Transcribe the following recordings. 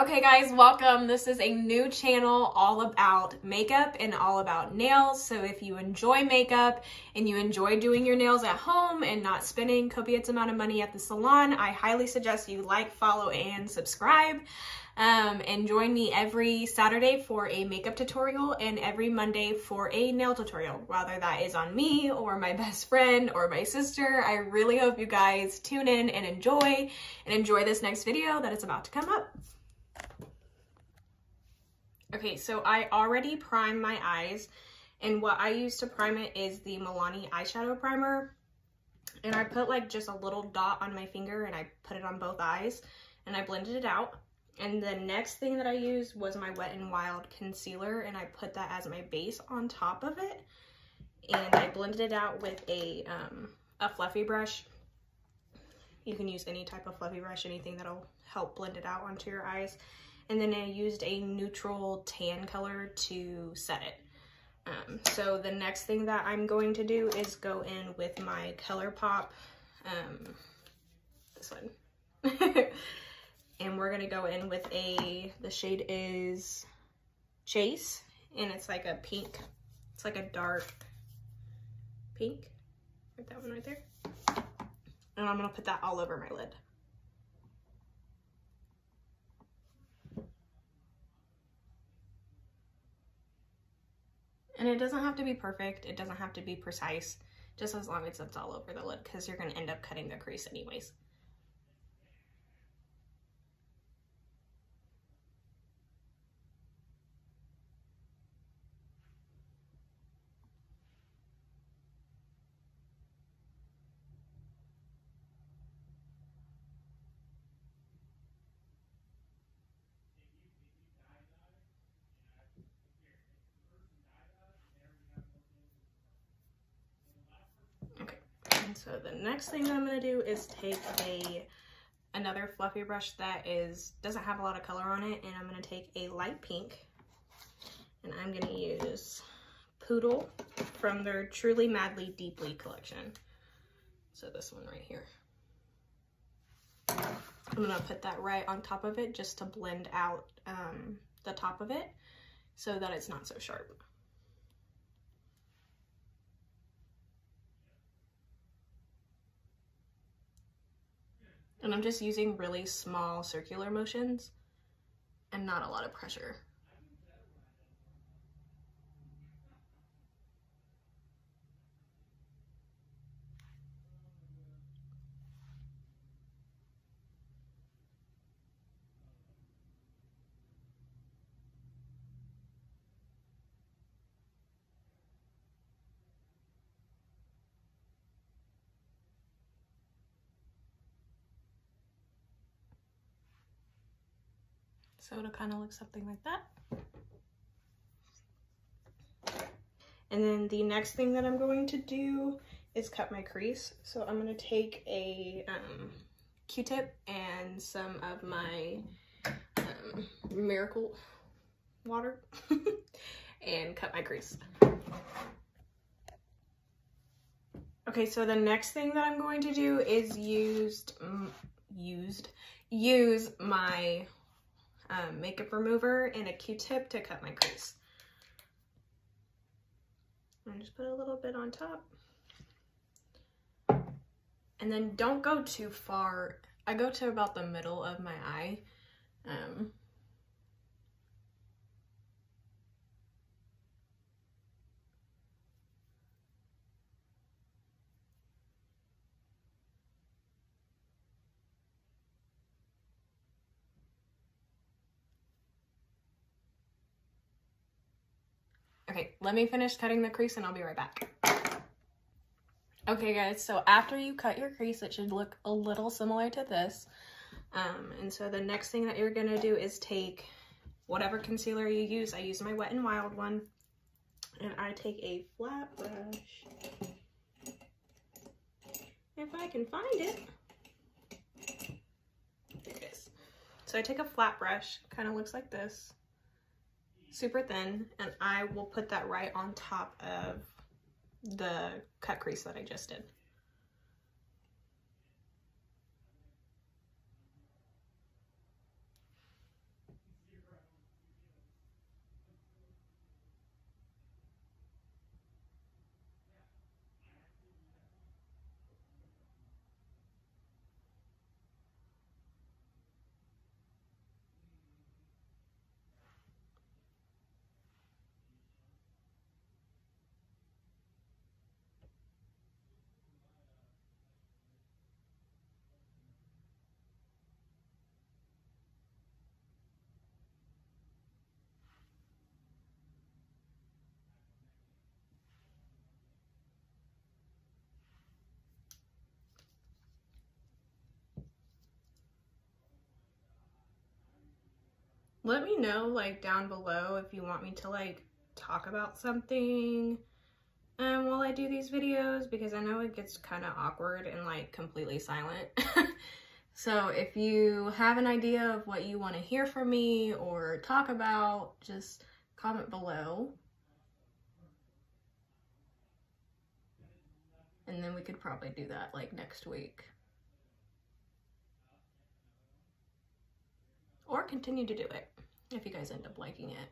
Okay guys, welcome. This is a new channel all about makeup and all about nails. So if you enjoy makeup and you enjoy doing your nails at home and not spending copious amount of money at the salon, I highly suggest you like, follow, and subscribe. And join me every Saturday for a makeup tutorial and every Monday for a nail tutorial, whether that is on me or my best friend or my sister. I really hope you guys tune in and enjoy this next video that is about to come up. Okay, so I already primed my eyes, and what I use to prime it is the Milani eyeshadow primer. And I put like just a little dot on my finger and I put it on both eyes and I blended it out. And the next thing that I used was my Wet n Wild concealer, and I put that as my base on top of it. And I blended it out with a fluffy brush. You can use any type of fluffy brush, anything that'll help blend it out onto your eyes. And then I used a neutral tan color to set it. So the next thing that I'm going to do is go in with my ColourPop, this one. And we're gonna go in with the shade is Chase, and it's like a pink, it's like a dark pink, like that one right there. And I'm gonna put that all over my lid. And it doesn't have to be perfect, it doesn't have to be precise, just as long as it's all over the lid, because you're gonna end up cutting the crease anyways. So the next thing that I'm going to do is take another fluffy brush that doesn't have a lot of color on it, and I'm going to take a light pink, and I'm going to use Poodle from their Truly Madly Deeply collection. So this one right here. I'm going to put that right on top of it just to blend out the top of it so that it's not so sharp. And I'm just using really small circular motions and not a lot of pressure. So it'll kind of look something like that. And then the next thing that I'm going to do is cut my crease. So I'm going to take a Q-tip and some of my Miracle water and cut my crease. Okay, so the next thing that I'm going to do is use my makeup remover and a Q-tip to cut my crease. And just put a little bit on top. And then don't go too far. I go to about the middle of my eye. Okay, let me finish cutting the crease and I'll be right back. Okay guys, so after you cut your crease, it should look a little similar to this. And so the next thing that you're gonna do is take whatever concealer you use. I use my Wet n Wild one. And I take a flat brush. If I can find it. There it is. So I take a flat brush, kind of looks like this. Super thin, and I will put that right on top of the cut crease that I just did. Let me know like down below if you want me to like talk about something while I do these videos, because I know it gets kind of awkward and like completely silent. So if you have an idea of what you want to hear from me or talk about, just comment below. And then we could probably do that like next week. Or continue to do it if you guys end up liking it.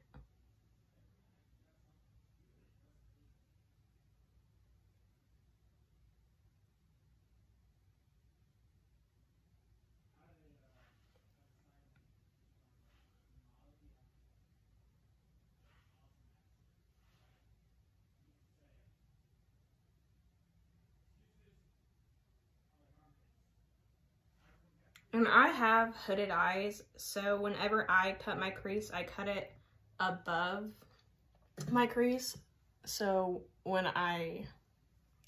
And I have hooded eyes, so whenever I cut my crease, I cut it above my crease. So when I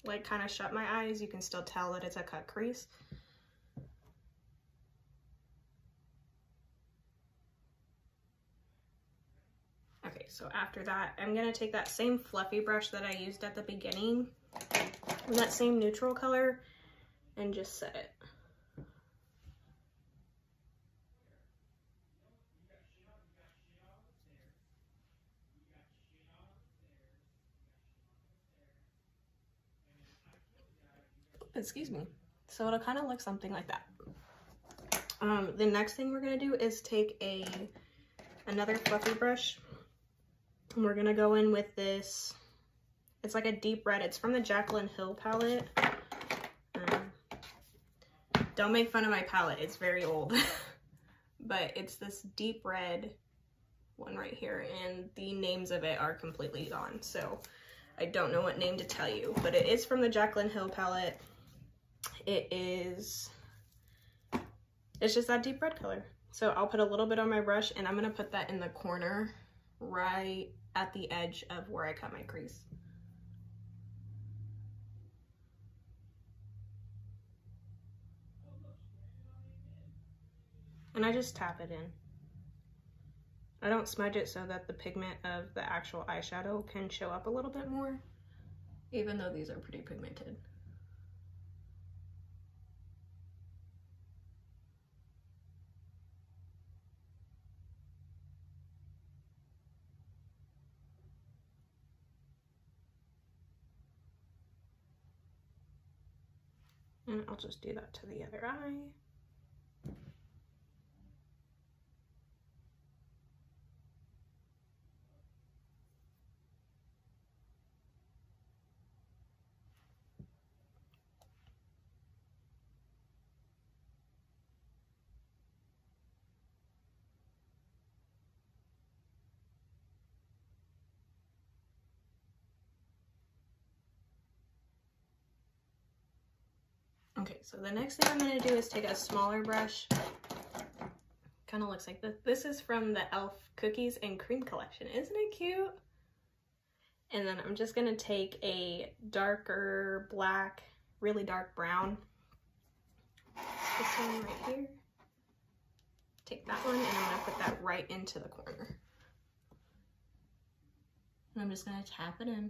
like kind of shut my eyes, you can still tell that it's a cut crease. Okay, so after that, I'm gonna take that same fluffy brush that I used at the beginning, and that same neutral color, and just set it. Excuse me. So it'll kind of look something like that. The next thing we're gonna do is take another fluffy brush, and we're gonna go in with this. It's like a deep red. It's from the Jaclyn Hill palette. Don't make fun of my palette. It's very old, but it's this deep red one right here, and the names of it are completely gone. So I don't know what name to tell you, but it is from the Jaclyn Hill palette. It's just that deep red color. So I'll put a little bit on my brush, and I'm gonna put that in the corner right at the edge of where I cut my crease. And I just tap it in. I don't smudge it so that the pigment of the actual eyeshadow can show up a little bit more, even though these are pretty pigmented. And I'll just do that to the other eye. Okay, so the next thing I'm going to do is take a smaller brush. Kind of looks like this. This is from the e.l.f. Cookies and Cream collection. Isn't it cute? And then I'm just going to take a darker black, really dark brown. This one right here. Take that one, and I'm going to put that right into the corner. And I'm just going to tap it in.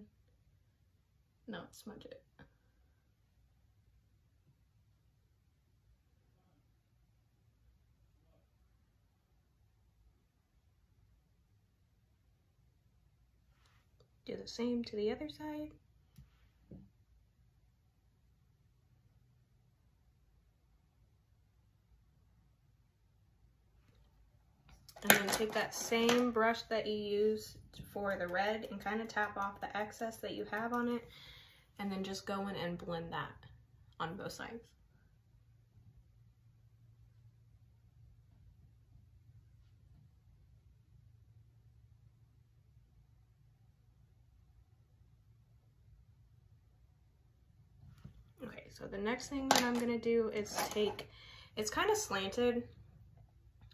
No, smudge it. Do the same to the other side. And then take that same brush that you used for the red and kind of tap off the excess that you have on it, and then just go in and blend that on both sides. Okay, so the next thing that I'm gonna do is take, it's kind of slanted,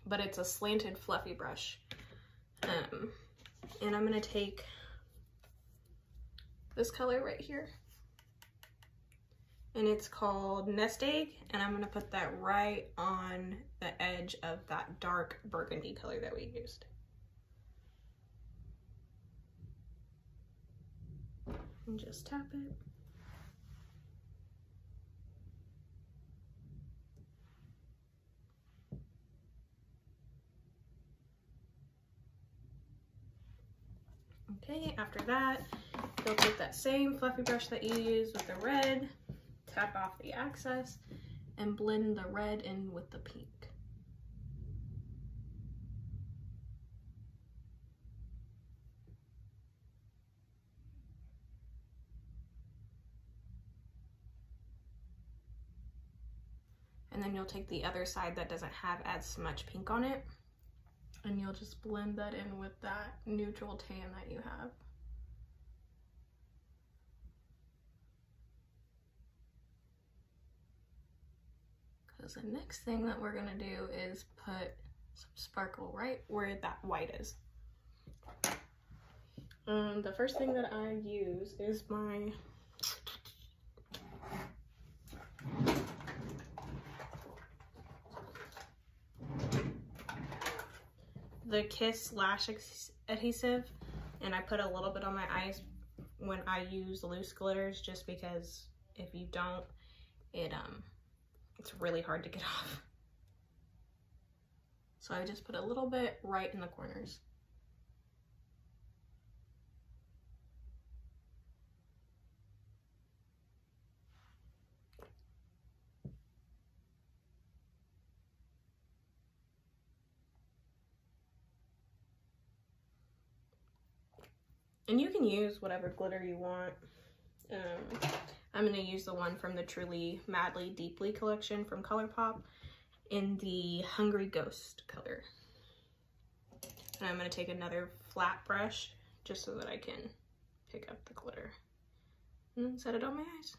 but it's a slanted fluffy brush. And I'm gonna take this color right here, and it's called Nest Egg, and I'm gonna put that right on the edge of that dark burgundy color that we used. And just tap it. Okay, after that, you'll take that same fluffy brush that you used with the red, tap off the excess, and blend the red in with the pink. And then you'll take the other side that doesn't have as much pink on it, and you'll just blend that in with that neutral tan that you have. Because the next thing that we're gonna do is put some sparkle right where that white is. The first thing that I use is the Kiss Lash Adhesive, and I put a little bit on my eyes when I use loose glitters, just because if you don't, it's really hard to get off. So I just put a little bit right in the corners. And you can use whatever glitter you want. I'm going to use the one from the Truly Madly Deeply collection from ColourPop in the Hungry Ghost color. And I'm going to take another flat brush just so that I can pick up the glitter. And then set it on my eyes.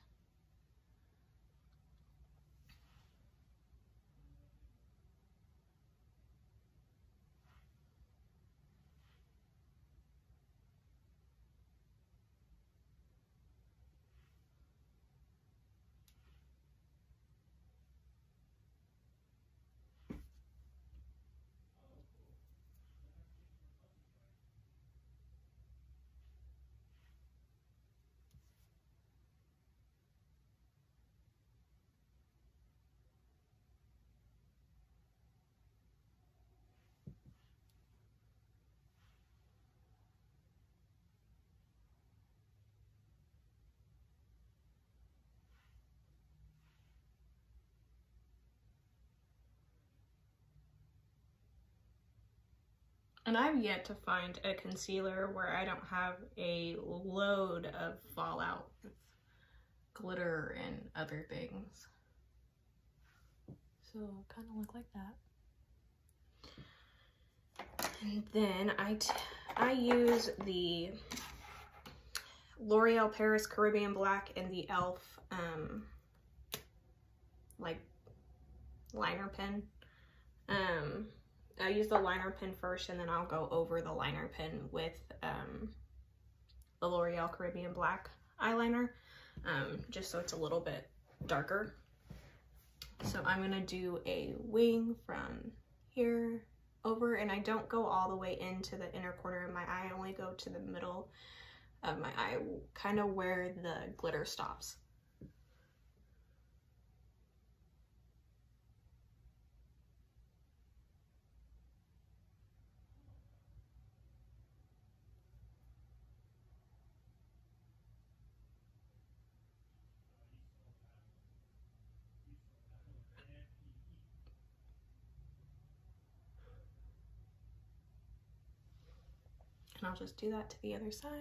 And I've yet to find a concealer where I don't have a load of fallout with glitter and other things. So kind of look like that. And then I use the L'Oreal Paris Caribbean Black and the e.l.f. like liner pen. I use the liner pen first, and then I'll go over the liner pen with the L'Oreal Caribbean Black eyeliner, just so it's a little bit darker. So I'm gonna do a wing from here over, and I don't go all the way into the inner corner of my eye. I only go to the middle of my eye, kind of where the glitter stops. And I'll just do that to the other side.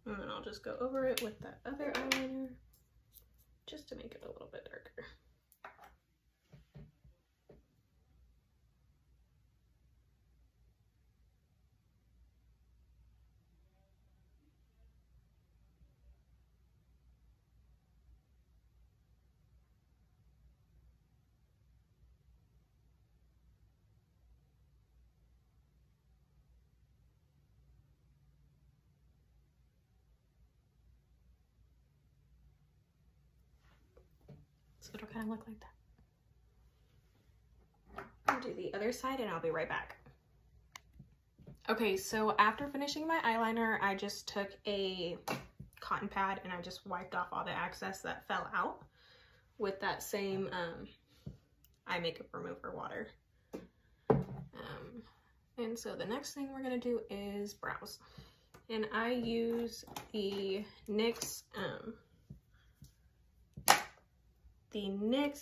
And then I'll just go over it with that other eyeliner just to make it a little bit darker. So it'll kind of look like that. I'll do the other side and I'll be right back. Okay, so after finishing my eyeliner, I just took a cotton pad and I just wiped off all the excess that fell out with that same eye makeup remover water. And so the next thing we're gonna do is brows. And I use the NYX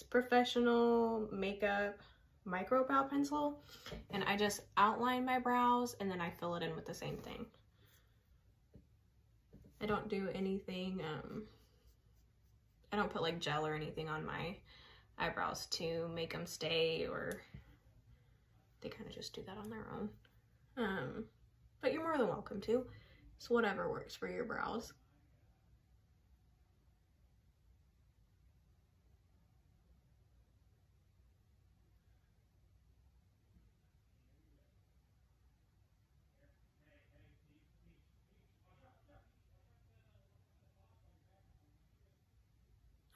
Professional Makeup Micro Brow Pencil, and I just outline my brows and then I fill it in with the same thing. I don't do anything, I don't put like gel or anything on my eyebrows to make them stay, or they kind of just do that on their own. But you're more than welcome to. It's whatever works for your brows.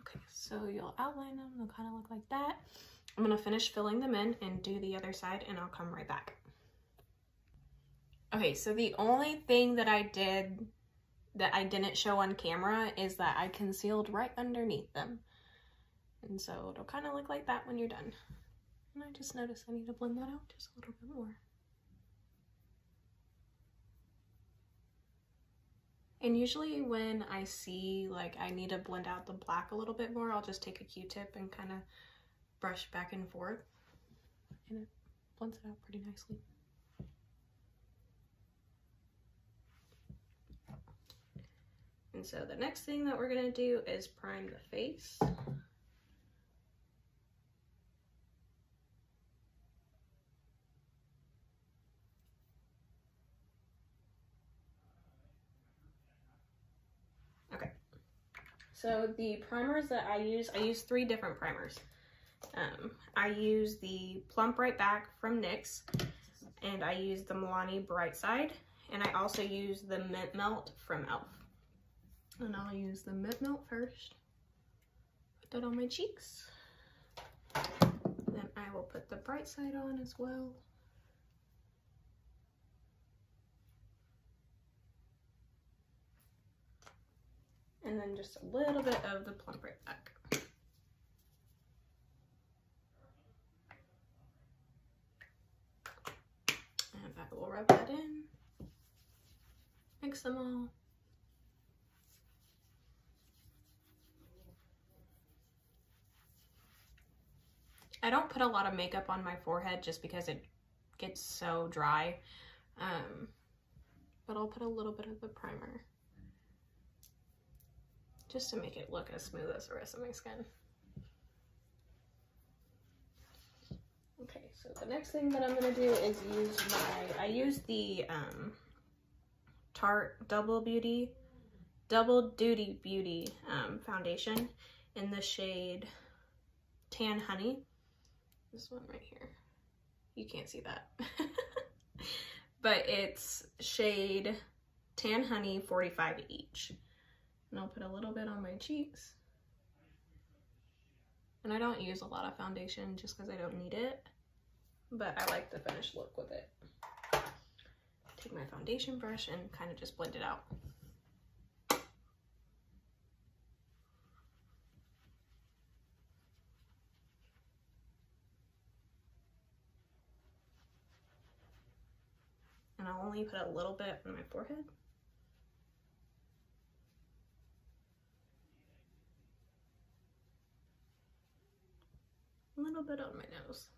Okay, so you'll outline them, they'll kind of look like that. I'm gonna finish filling them in and do the other side and I'll come right back. Okay, so the only thing that I did that I didn't show on camera is that I concealed right underneath them. And so it'll kind of look like that when you're done. And I just noticed I need to blend that out just a little bit more. And usually when I see like I need to blend out the black a little bit more, I'll just take a Q-tip and kind of brush back and forth. And it blends it out pretty nicely. And so the next thing that we're gonna do is prime the face. Okay, so the primers that I use 3 different primers. I use the Plump Right Back from NYX, and I use the Milani Bright Side, and I also use the Mint Melt from e.l.f. And I'll use the Mint Melt first. Put that on my cheeks. Then I will put the Bright Side on as well. And then just a little bit of the Plump Right Back. And I will rub that in. Mix them all. I don't put a lot of makeup on my forehead just because it gets so dry, but I'll put a little bit of the primer just to make it look as smooth as the rest of my skin. Okay, so the next thing that I'm gonna do is I use the Tarte Double Duty Beauty foundation in the shade Tan Honey. This one right here. You can't see that. But it's shade Tan Honey 45 each. And I'll put a little bit on my cheeks. And I don't use a lot of foundation just because I don't need it. But I like the finished look with it. Take my foundation brush and kind of just blend it out. And I'll only put a little bit on my forehead. A little bit on my nose.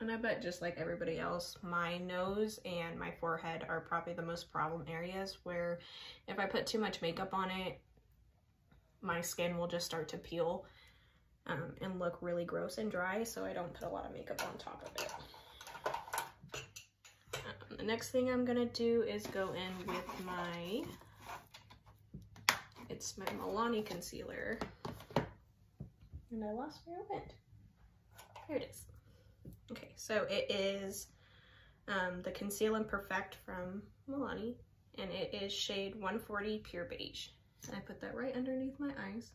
And I bet just like everybody else, my nose and my forehead are probably the most problem areas where if I put too much makeup on it, my skin will just start to peel and look really gross and dry, so I don't put a lot of makeup on top of it. The next thing I'm gonna do is go in with it's my Milani concealer. And I lost where it went. Here it is. Okay, so it is the Conceal and Perfect from Milani, and it is shade 140 Pure Beige. And I put that right underneath my eyes.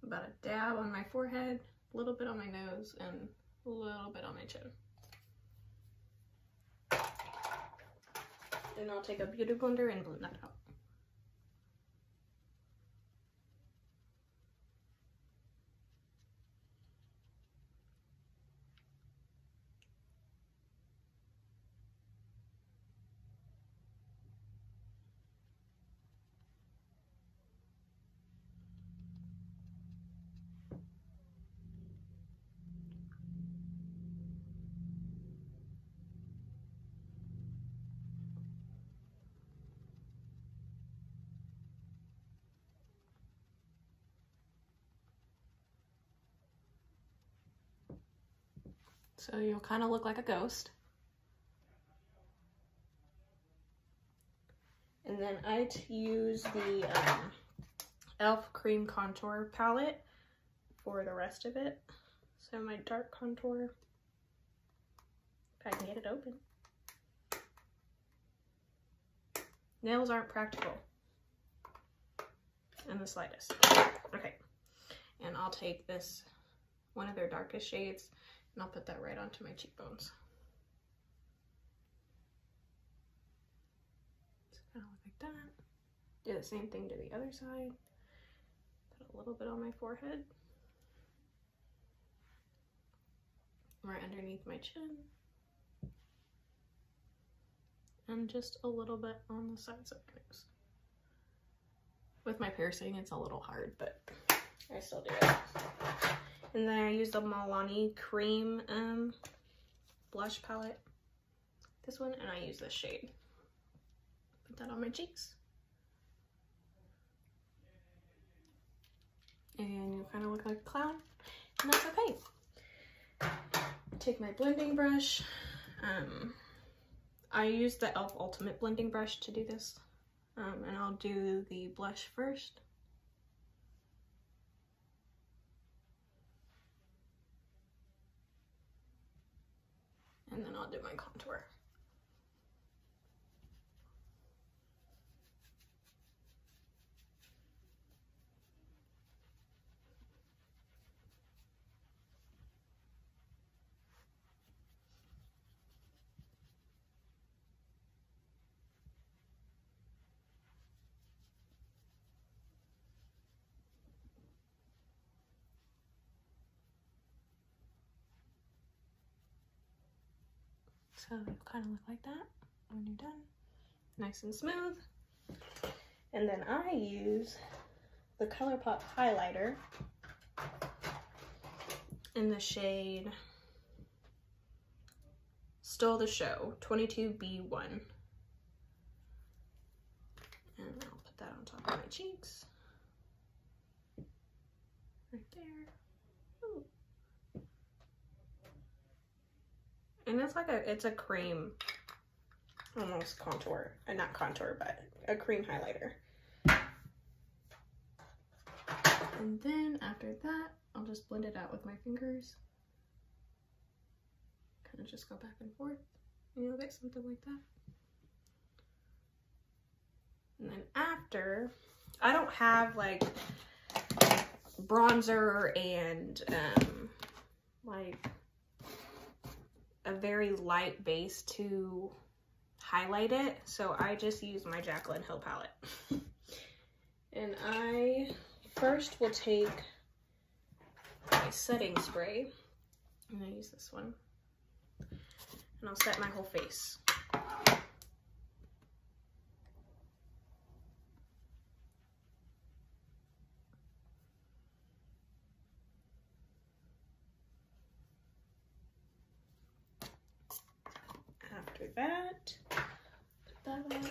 About a dab on my forehead, a little bit on my nose, and a little bit on my chin. And I'll take a beauty blender and blend that out. So you'll kind of look like a ghost. And then I use the e.l.f. Cream Contour Palette for the rest of it. So my dark contour, if I can get it open. Nails aren't practical in the slightest. Okay, and I'll take this, one of their darkest shades, and I'll put that right onto my cheekbones. So kind of look like that. Do the same thing to the other side. Put a little bit on my forehead. Right underneath my chin. And just a little bit on the sides of my nose. With my piercing, it's a little hard, but I still do it. And then I use the Milani Cream blush palette. This one, and I use this shade. Put that on my cheeks. And you kind of look like a clown, and that's okay. Take my blending brush. I use the e.l.f. Ultimate Blending Brush to do this. And I'll do the blush first. And then I'll do my contour. So it'll kind of look like that when you're done. Nice and smooth. And then I use the ColourPop highlighter in the shade Stole the Show 22B1. And I'll put that on top of my cheeks. Right there. Ooh. And it's a cream, almost contour, not contour, but a cream highlighter. And then after that, I'll just blend it out with my fingers. Kind of just go back and forth, and you'll get something like that. And then after, I don't have like bronzer and like a very light base to highlight it, so I just use my Jaclyn Hill palette. And I first will take my setting spray, and I use this one, and I'll set my whole face. After that, put that on.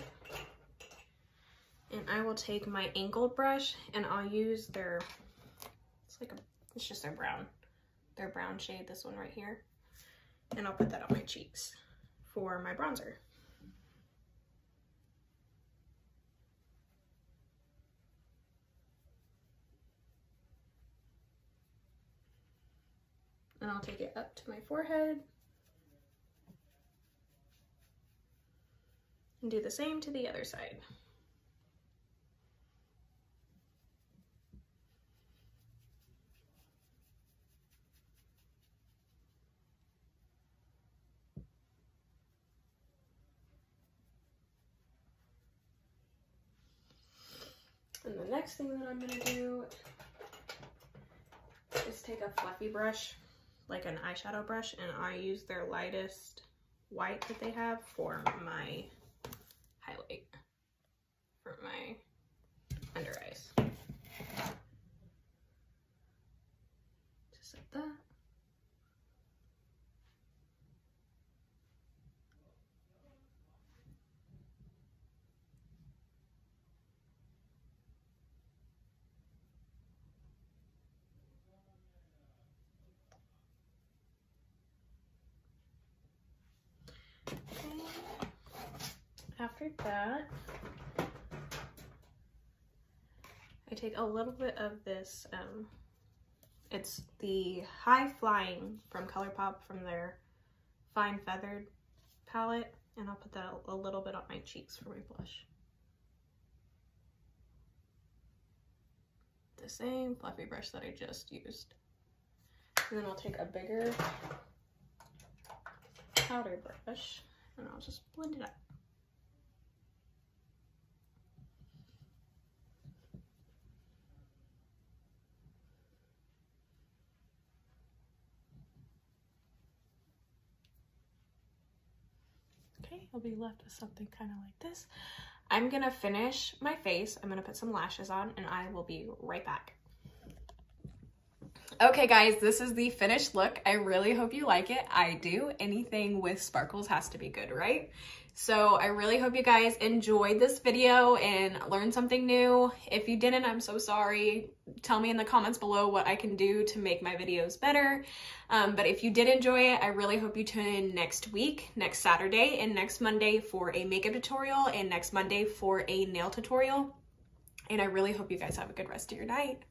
And I will take my angled brush, and I'll use their, it's just their brown shade, this one right here. And I'll put that on my cheeks for my bronzer. And I'll take it up to my forehead. And do the same to the other side. And the next thing that I'm gonna do is take a fluffy brush, like an eyeshadow brush, and I use their lightest white that they have for my highlight, for my under eyes. Just like that. After that, I take a little bit of this, it's the High Flying from ColourPop from their Fine Feathered palette, and I'll put that a little bit on my cheeks for my blush. The same fluffy brush that I just used. And then I'll take a bigger powder brush and I'll just blend it up. Okay, I'll be left with something kind of like this. I'm gonna finish my face. I'm gonna put some lashes on and I will be right back. Okay guys, this is the finished look. I really hope you like it. I do. Anything with sparkles has to be good, right? So I really hope you guys enjoyed this video and learned something new. If you didn't, I'm so sorry. Tell me in the comments below what I can do to make my videos better. But if you did enjoy it, I really hope you tune in next week, next Saturday, and next Monday for a makeup tutorial, and next Monday for a nail tutorial. And I really hope you guys have a good rest of your night.